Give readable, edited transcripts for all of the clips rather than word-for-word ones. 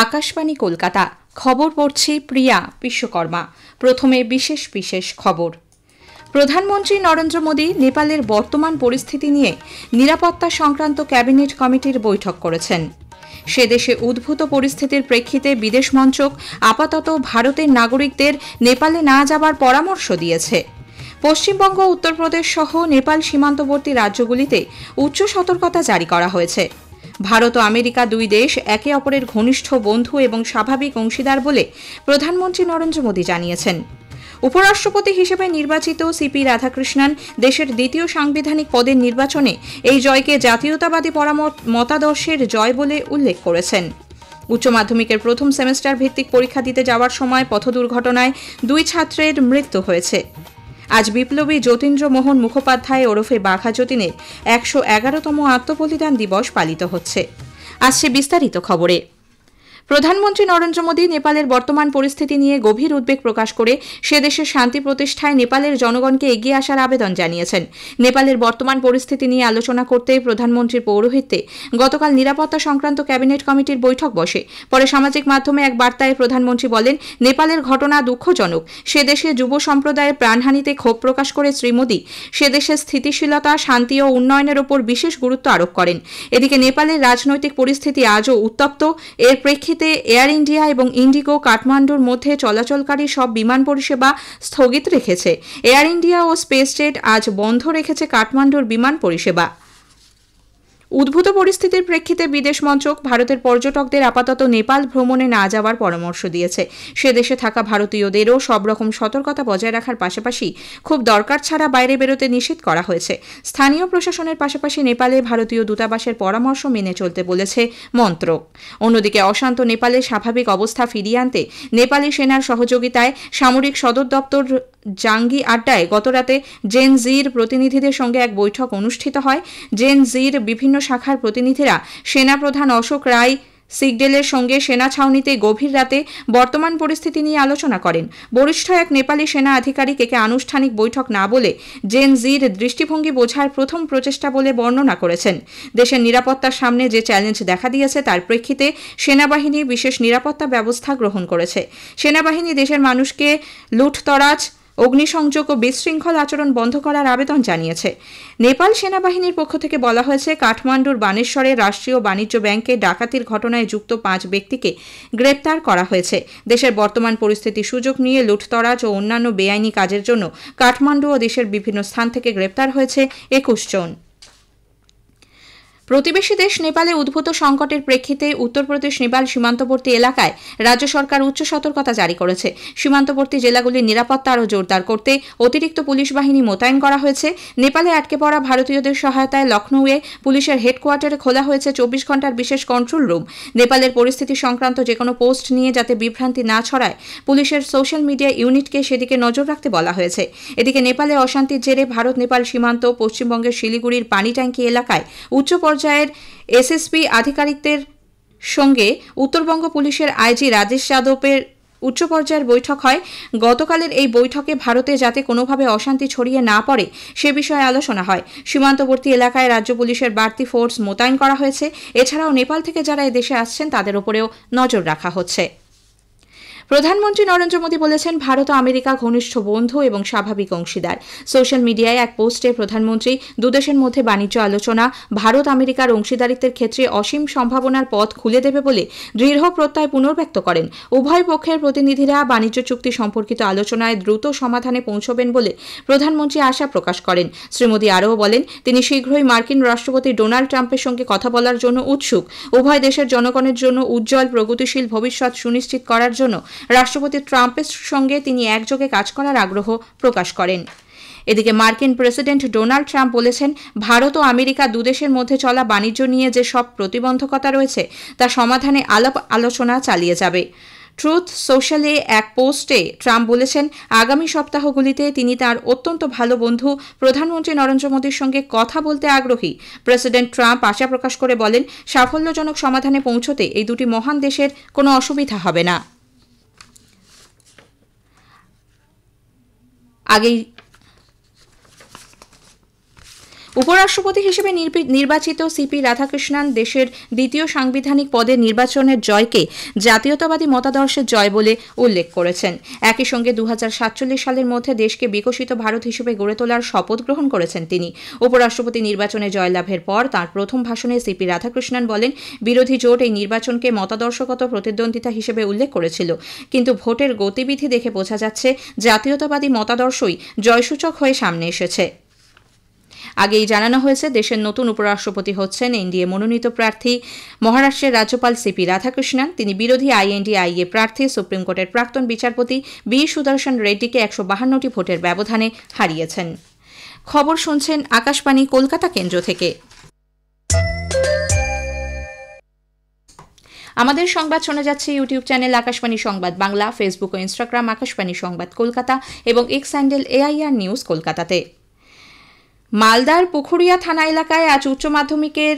আকাশবাণী কলকাতা। খবর পড়ছি প্রিয়া বিশ্বকর্মা। প্রথমে বিশেষ বিশেষ খবর। প্রধানমন্ত্রী নরেন্দ্র মোদী নেপালের বর্তমান পরিস্থিতি নিয়ে নিরাপত্তা সংক্রান্ত ক্যাবিনেট কমিটির বৈঠক করেছেন। সে দেশে উদ্ভূত পরিস্থিতির প্রেক্ষিতে বিদেশ মন্ত্রক আপাতত ভারতের নাগরিকদের নেপালে না যাবার পরামর্শ দিয়েছে। পশ্চিমবঙ্গ, উত্তরপ্রদেশ সহ নেপাল সীমান্তবর্তী রাজ্যগুলিতে উচ্চ সতর্কতা জারি করা হয়েছে। ভারত ও আমেরিকা দুই দেশ একে অপরের ঘনিষ্ঠ বন্ধু এবং স্বাভাবিক অংশীদার বলে প্রধানমন্ত্রী নরেন্দ্র মোদী জানিয়েছেন। উপরাষ্ট্রপতি হিসেবে নির্বাচিত সিপি রাধাকৃষ্ণন দেশের দ্বিতীয় সাংবিধানিক পদের নির্বাচনে এই জয়কে জাতীয়তাবাদী মতাদর্শের জয় বলে উল্লেখ করেছেন। উচ্চ মাধ্যমিকের প্রথম সেমেস্টার ভিত্তিক পরীক্ষা দিতে যাওয়ার সময় পথ দুর্ঘটনায় 2 ছাত্রের মৃত্যু হয়েছে। আজ বিপ্লবী যতীন্দ্র মোহন মুখোপাধ্যায় ওরফে বাঘা যতীনের 111তম আত্মবলিদান দিবস পালিত হচ্ছে। আসছে বিস্তারিত খবরে। প্রধানমন্ত্রী নরেন্দ্র মোদী নেপালের বর্তমান পরিস্থিতি নিয়ে গভীর উদ্বেগ প্রকাশ করে সে দেশের শান্তি প্রতিষ্ঠায় নেপালের জনগণকে এগিয়ে আসার আবেদন জানিয়েছেন। নেপালের বর্তমান পরিস্থিতি নিয়ে আলোচনা করতে প্রধানমন্ত্রীর পৌরোহিত্যে গতকাল নিরাপত্তা সংক্রান্ত ক্যাবিনেট কমিটির বৈঠক বসে। পরে সামাজিক মাধ্যমে এক বার্তায় প্রধানমন্ত্রী বলেন, নেপালের ঘটনা দুঃখজনক। সে দেশে যুব সম্প্রদায়ের প্রাণহানিতে ক্ষোভ প্রকাশ করে শ্রী মোদী সে দেশের স্থিতিশীলতা, শান্তি ও উন্নয়নের ওপর বিশেষ গুরুত্ব আরোপ করেন। এদিকে নেপালের রাজনৈতিক পরিস্থিতি আজও উত্তপ্ত। এর প্রেক্ষিতে এয়ার ইন্ডিয়া এবং ইন্ডিগো কাঠমান্ডুর মধ্যে চলাচলকারী সব বিমান পরিষেবা স্থগিত রেখেছে। এয়ার ইন্ডিয়া ও স্পেস জেট আজ বন্ধ রেখেছে কাঠমান্ডুর বিমান পরিষেবা। উদ্ভূত পরিস্থিতির প্রেক্ষিতে বিদেশ মন্ত্রক ভারতের পর্যটকদের আপাতত নেপাল ভ্রমণে না যাওয়ার পরামর্শ দিয়েছে। সে দেশে থাকা ভারতীয়দেরও সব রকম সতর্কতা বজায় রাখার পাশাপাশি খুব দরকার ছাড়া বাইরে বেরোতে নিষেধ করা হয়েছে। স্থানীয় প্রশাসনের পাশাপাশি নেপালে ভারতীয় দূতাবাসের পরামর্শ মেনে চলতে বলেছে মন্ত্রক। অন্যদিকে অশান্ত নেপালে স্বাভাবিক অবস্থা ফিরিয়ে আনতে নেপালি সেনার সহযোগিতায় সামরিক সদর দপ্তর জাঙ্গি আড্ডায় গতরাতে জেন জির প্রতিনিধিদের সঙ্গে এক বৈঠক অনুষ্ঠিত হয়। জেন জির বিভিন্ন শাখার প্রতিনিধিরা সেনাপ্রধান অশোক রায় সিগডেলের সঙ্গে সেনা ছাউনিতে গভীর রাতে বর্তমান পরিস্থিতি নিয়ে আলোচনা করেন। বরিষ্ঠ এক নেপালি সেনা আধিকারিক একে আনুষ্ঠানিক বৈঠক না বলে জেন জির দৃষ্টিভঙ্গি বোঝার প্রথম প্রচেষ্টা বলে বর্ণনা করেছেন। দেশের নিরাপত্তার সামনে যে চ্যালেঞ্জ দেখা দিয়েছে তার প্রেক্ষিতে সেনাবাহিনী বিশেষ নিরাপত্তা ব্যবস্থা গ্রহণ করেছে। সেনাবাহিনী দেশের মানুষকে লুঠতরাজ, অগ্নিসংযোগ ও বিশৃঙ্খল আচরণ বন্ধ করার আবেদন জানিয়েছে। নেপাল সেনাবাহিনীর পক্ষ থেকে বলা হয়েছে, কাঠমান্ডুর বানেশ্বরে রাষ্ট্রীয় বাণিজ্য ব্যাংকে ডাকাতির ঘটনায় যুক্ত 5 ব্যক্তিকে গ্রেপ্তার করা হয়েছে। দেশের বর্তমান পরিস্থিতির সুযোগ নিয়ে লুঠতরাজ ও অন্যান্য বেআইনি কাজের জন্য কাঠমান্ডু ও দেশের বিভিন্ন স্থান থেকে গ্রেপ্তার হয়েছে 21 জন। প্রতিবেশী দেশ নেপালে উদ্ভূত সংকটের প্রেক্ষিতে উত্তরপ্রদেশ নেপাল সীমান্তবর্তী এলাকায় রাজ্য সরকার উচ্চ সতর্কতা জারি করেছে। সীমান্তবর্তী জেলাগুলির নিরাপত্তা আরও জোরদার করতে অতিরিক্ত পুলিশ বাহিনী মোতায়েন করা হয়েছে। নেপালে আটকে পড়া ভারতীয়দের সহায়তায় লখনৌয়ে পুলিশের হেডকোয়ার্টারে খোলা হয়েছে 24 ঘণ্টার বিশেষ কন্ট্রোল রুম। নেপালের পরিস্থিতি সংক্রান্ত যে কোনো পোস্ট নিয়ে যাতে বিভ্রান্তি না ছড়ায় পুলিশের সোশ্যাল মিডিয়া ইউনিটকে সেদিকে নজর রাখতে বলা হয়েছে। এদিকে নেপালে অশান্তির জেরে ভারত নেপাল সীমান্ত পশ্চিমবঙ্গের শিলিগুড়ির পানিট্যাঙ্কি এলাকায় উচ্চ পর্যায়ের এসএসপি আধিকারিকদের সঙ্গে উত্তরবঙ্গ পুলিশের আইজি রাজেশ যাদবের উচ্চ পর্যায়ের বৈঠক হয়। গতকালের এই বৈঠকে ভারতে যাতে কোনোভাবে অশান্তি ছড়িয়ে না পড়ে সে বিষয়ে আলোচনা হয়। সীমান্তবর্তী এলাকায় রাজ্য পুলিশের বাড়তি ফোর্স মোতায়েন করা হয়েছে। এছাড়াও নেপাল থেকে যারা এদেশে আসছেন তাদের উপরেও নজর রাখা হচ্ছে। প্রধানমন্ত্রী নরেন্দ্র মোদী বলেছেন, ভারত ও আমেরিকা ঘনিষ্ঠ বন্ধু এবং স্বাভাবিক অংশীদার। সোশ্যাল মিডিয়ায় এক পোস্টে প্রধানমন্ত্রী দুদেশের মধ্যে বাণিজ্য আলোচনা ভারত আমেরিকার অংশীদারিত্বের ক্ষেত্রে অসীম সম্ভাবনার পথ খুলে দেবে বলে দৃঢ় প্রত্যয় পুনর্ব্যক্ত করেন। উভয় পক্ষের প্রতিনিধিরা বাণিজ্য চুক্তি সম্পর্কিত আলোচনায় দ্রুত সমাধানে পৌঁছবেন বলে প্রধানমন্ত্রী আশা প্রকাশ করেন। শ্রী মোদী আরও বলেন, তিনি শীঘ্রই মার্কিন রাষ্ট্রপতি ডোনাল্ড ট্রাম্পের সঙ্গে কথা বলার জন্য উৎসুক। উভয় দেশের জনগণের জন্য উজ্জ্বল প্রগতিশীল ভবিষ্যৎ সুনিশ্চিত করার জন্য রাষ্ট্রপতি ট্রাম্পের সঙ্গে তিনি একযোগে কাজ করার আগ্রহ প্রকাশ করেন। এদিকে মার্কিন প্রেসিডেন্ট ডোনাল্ড ট্রাম্প বলেছেন, ভারত ও আমেরিকা দুদেশের মধ্যে চলা বাণিজ্য নিয়ে যে সব প্রতিবন্ধকতা রয়েছে তা সমাধানে আলাপ আলোচনা চালিয়ে যাবে। ট্রুথ সোশ্যালে এক পোস্টে ট্রাম্প বলেছেন, আগামী সপ্তাহগুলিতে তিনি তার অত্যন্ত ভালো বন্ধু প্রধানমন্ত্রী নরেন্দ্র মোদীর সঙ্গে কথা বলতে আগ্রহী। প্রেসিডেন্ট ট্রাম্প আশা প্রকাশ করে বলেন, সাফল্যজনক সমাধানে পৌঁছতে এই দুটি মহান দেশের কোনো অসুবিধা হবে না। আগেই উপরাষ্ট্রপতি হিসেবে নির্বাচিত সিপি রাধাকৃষ্ণন দেশের দ্বিতীয় সাংবিধানিক পদে নির্বাচনের জয়কে জাতীয়তাবাদী মতাদর্শের জয় বলে উল্লেখ করেছেন। একই সঙ্গে 2047 সালের মধ্যে দেশকে বিকশিত ভারত হিসেবে গড়ে তোলার শপথ গ্রহণ করেছেন তিনি। উপরাষ্ট্রপতি নির্বাচনে জয়লাভের পর তাঁর প্রথম ভাষণে সিপি রাধাকৃষ্ণন বলেন, বিরোধী জোট এই নির্বাচনকে মতাদর্শগত প্রতিদ্বন্দ্বিতা হিসেবে উল্লেখ করেছিল, কিন্তু ভোটের গতিবিধি দেখে বোঝা যাচ্ছে জাতীয়তাবাদী মতাদর্শই জয়সূচক হয়ে সামনে এসেছে। আগেই জানানো হয়েছে, দেশের নতুন উপরাষ্ট্রপতি হচ্ছেন এনডিএ মনোনীত প্রার্থী মহারাষ্ট্রের রাজ্যপাল সিপি রাধাকৃষ্ণন। তিনি বিরোধী আইএনডিআইএ প্রার্থী সুপ্রিম কোর্টের প্রাক্তন বিচারপতি বি সুদর্শন রেড্ডিকে 152টি ভোটের ব্যবধানে হারিয়েছেন। খবর শুনছেন আকাশবাণী কলকাতা কেন্দ্র থেকে। আমাদের সংবাদ শোনা যাচ্ছে ইউটিউব চ্যানেল আকাশবাণী সংবাদ বাংলা, ফেসবুক ও ইনস্টাগ্রাম আকাশবাণী সংবাদ কলকাতা এবং এক্স হ্যান্ডেল AIR নিউজ কলকাতাতে। মালদার পুখুরিয়া থানা এলাকায় আজ উচ্চ মাধ্যমিকের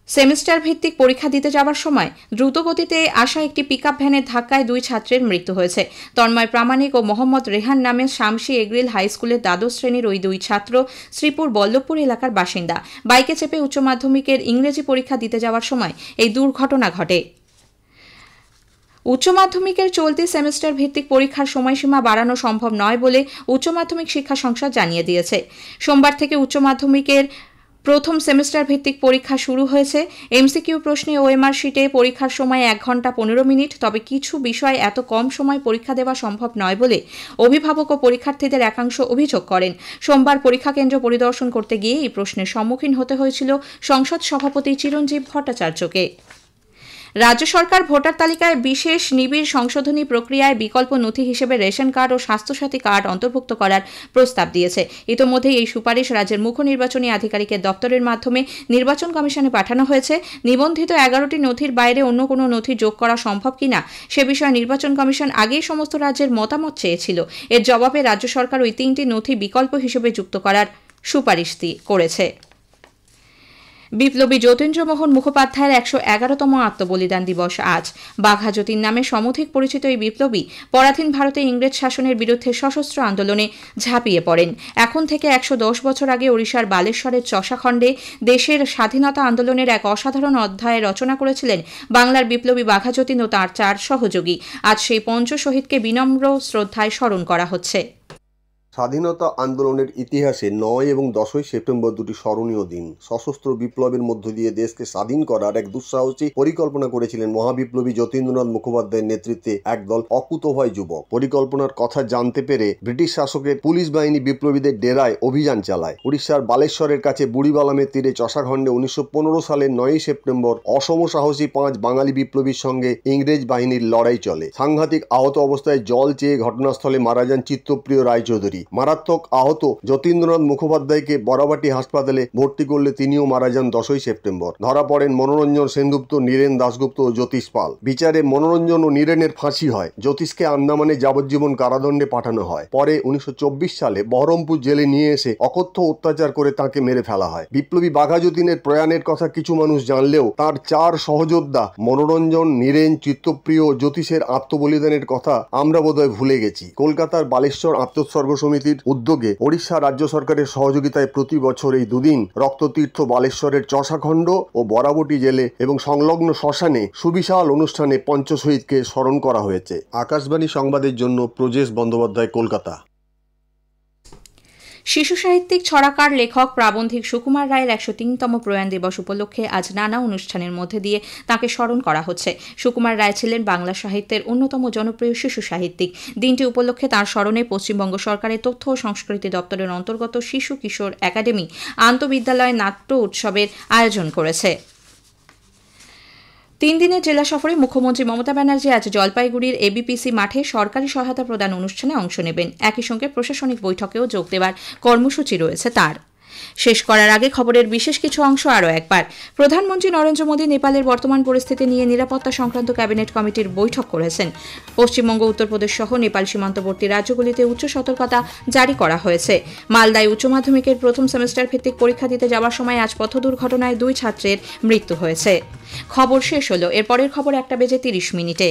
সেমিস্টার ভিত্তিক পরীক্ষা দিতে যাওয়ার সময় দ্রুতগতিতে আসা একটি পিকআপ ভ্যানের ধাক্কায় 2 ছাত্রের মৃত্যু হয়েছে। তন্ময় প্রামাণিক ও মোহাম্মদ রেহান নামে শামসি এগ্রিল হাই স্কুলের দ্বাদশ শ্রেণীর ওই 2 ছাত্র শ্রীপুর বল্লভপুর এলাকার বাসিন্দা। বাইকে চেপে উচ্চ মাধ্যমিকের ইংরেজি পরীক্ষা দিতে যাওয়ার সময় এই দুর্ঘটনা ঘটে। উচ্চ মাধ্যমিকের চলতি সেমিস্টার ভিত্তিক পরীক্ষার সময়সীমা বাড়ানো সম্ভব নয় বলে উচ্চ মাধ্যমিক শিক্ষা সংসদ জানিয়ে দিয়েছে। সোমবার থেকে উচ্চ মাধ্যমিকের প্রথম সেমিস্টার ভিত্তিক পরীক্ষা শুরু হয়েছে। এমসিকিউ প্রশ্নে ওএমআর শিটে পরীক্ষার সময় 1 ঘন্টা 15 মিনিট। তবে কিছু বিষয় এত কম সময় পরীক্ষা দেওয়া সম্ভব নয় বলে অভিভাবক ও পরীক্ষার্থীদের একাংশ অভিযোগ করেন। সোমবার পরীক্ষা কেন্দ্র পরিদর্শন করতে গিয়ে এই প্রশ্নের সম্মুখীন হতে হয়েছিল সংসদ সভাপতি চিরঞ্জীব ভট্টাচার্যকে। রাজ্য সরকার ভোটার তালিকায় বিশেষ নিবিড় সংশোধনী প্রক্রিয়ায় বিকল্প নথি হিসেবে রেশন কার্ড ও স্বাস্থ্যসাথী কার্ড অন্তর্ভুক্ত করার প্রস্তাব দিয়েছে। ইতোমধ্যেই এই সুপারিশ রাজ্যের মুখ্য নির্বাচনী আধিকারিকের দপ্তরের মাধ্যমে নির্বাচন কমিশনে পাঠানো হয়েছে। নিবন্ধিত 11টি নথির বাইরে অন্য কোনো নথি যোগ করা সম্ভব কিনা সে বিষয়ে নির্বাচন কমিশন আগেই সমস্ত রাজ্যের মতামত চেয়েছিল। এর জবাবে রাজ্য সরকার ওই 3টি নথি বিকল্প হিসেবে যুক্ত করার সুপারিশ করেছে। বিপ্লবী যতীন্দ্রমোহন মুখোপাধ্যায়ের 111তম আত্মবলিদান দিবস আজ। বাঘা যতীন নামে সমধিক পরিচিত এই বিপ্লবী পরাধীন ভারতে ইংরেজ শাসনের বিরুদ্ধে সশস্ত্র আন্দোলনে ঝাঁপিয়ে পড়েন। এখন থেকে 110 বছর আগে ওড়িশার বালেশ্বরের চষাখণ্ডে দেশের স্বাধীনতা আন্দোলনের এক অসাধারণ অধ্যায় রচনা করেছিলেন বাংলার বিপ্লবী বাঘা যতীন ও তাঁর 4 সহযোগী। আজ সেই পঞ্চশহীদকে বিনম্র শ্রদ্ধায় স্মরণ করা হচ্ছে। স্বাধীনতা আন্দোলনের ইতিহাসে 9 এবং 10ই সেপ্টেম্বর দুটি স্মরণীয় দিন। সশস্ত্র বিপ্লবের মধ্য দিয়ে দেশকে স্বাধীন করার এক দুঃসাহসী পরিকল্পনা করেছিলেন মহাবিপ্লবী যতীন্দ্রনাথ মুখোপাধ্যায়ের নেতৃত্বে একদল অকুতোভয় যুবক। পরিকল্পনার কথা জানতে পেরে ব্রিটিশ শাসকের পুলিশ বাহিনী বিপ্লবীদের ডেরায় অভিযান চালায়। উড়িষ্যার বালেশ্বরের কাছে বুড়িবালামের তীরে চষাখণ্ডে 1915 সালের 9ই সেপ্টেম্বর অসম সাহসী 5 বাঙালি বিপ্লবীর সঙ্গে ইংরেজ বাহিনীর লড়াই চলে। সাংঘাতিক আহত অবস্থায় জল চেয়ে ঘটনাস্থলে মারা যান চিত্তপ্রিয় রায়চৌধুরী। মারাত্মক আহত যতীন্দ্রনাথ মুখোপাধ্যায়কে বরাবাটি হাসপাতালে ভর্তি করলে তিনিও মারা যান 10ই সেপ্টেম্বর। ধরা পড়েন মনোরঞ্জন সেনগুপ্ত, নীরেন দাশগুপ্ত ও জ্যোতিষ পাল। বিচারে মনোরঞ্জন ও নীরেনের ফাঁসি হয়। জ্যোতিষকে আন্দামানে যাবজ্জীবন কারাদণ্ডে পাঠানো হয়। পরে 1924 সালে বহরমপুর জেলে নিয়ে এসে অকথ্য অত্যাচার করে তাঁকে মেরে ফেলা হয়। বিপ্লবী বাঘা যতীনের প্রয়াণের কথা কিছু মানুষ জানলেও তার 4 সহযোদ্ধা মনোরঞ্জন, নীরেন, চিত্তপ্রিয় ও জ্যোতিষের আত্মবলিদানের কথা আমরা বোধহয় ভুলে গেছি। কলকাতার বালেশ্বর আত্মোৎসর্গ সমিতির উদ্যোগে ওড়িশা রাজ্য সরকারের সহযোগিতায় প্রতি বছর এই দুদিন রক্ততীর্থ বালেশ্বরের চষাখণ্ড ও বরাবটি জেলে এবং সংলগ্ন শ্মশানে সুবিশাল অনুষ্ঠানে পঞ্চশহীদকে স্মরণ করা হয়েছে। আকাশবাণী সংবাদের জন্য প্রজেশ বন্দ্যোপাধ্যায়, কলকাতা। শিশু সাহিত্যিক, ছড়াকার, লেখক, প্রাবন্ধিক সুকুমার রায়ের 103তম প্রয়াণ দিবস উপলক্ষে আজ নানা অনুষ্ঠানের মধ্যে দিয়ে তাঁকে স্মরণ করা হচ্ছে। সুকুমার রায় ছিলেন বাংলা সাহিত্যের অন্যতম জনপ্রিয় শিশু সাহিত্যিক। দিনটি উপলক্ষে তাঁর স্মরণে পশ্চিমবঙ্গ সরকারের তথ্য ও সংস্কৃতি দপ্তরের অন্তর্গত শিশু কিশোর একাডেমি আন্তঃবিদ্যালয় নাট্য উৎসবের আয়োজন করেছে। 3 দিনের জেলা সফরে মুখ্যমন্ত্রী মমতা ব্যানার্জি আজ জলপাইগুড়ির এবিপিসি মাঠে সরকারি সহায়তা প্রদান অনুষ্ঠানে অংশ নেবেন। একই সঙ্গে প্রশাসনিক বৈঠকেও যোগ দেওয়ার কর্মসূচি রয়েছে তার। শেষ করার আগে খবরের বিশেষ কিছু অংশ আরও একবার। প্রধানমন্ত্রী নরেন্দ্র মোদী নেপালের বর্তমান পরিস্থিতি নিয়ে নিরাপত্তা সংক্রান্ত ক্যাবিনেট কমিটির বৈঠক করেছেন। পশ্চিমবঙ্গ, উত্তরপ্রদেশ সহ নেপাল সীমান্তবর্তী রাজ্যগুলিতে উচ্চ সতর্কতা জারি করা হয়েছে। মালদায় উচ্চ মাধ্যমিকের প্রথম সেমিস্টার ভিত্তিক পরীক্ষা দিতে যাওয়ার সময় আজ পথ দুর্ঘটনায় 2 ছাত্রের মৃত্যু হয়েছে। খবর শেষ হলো। এরপরের খবর 1:30 মিনিটে।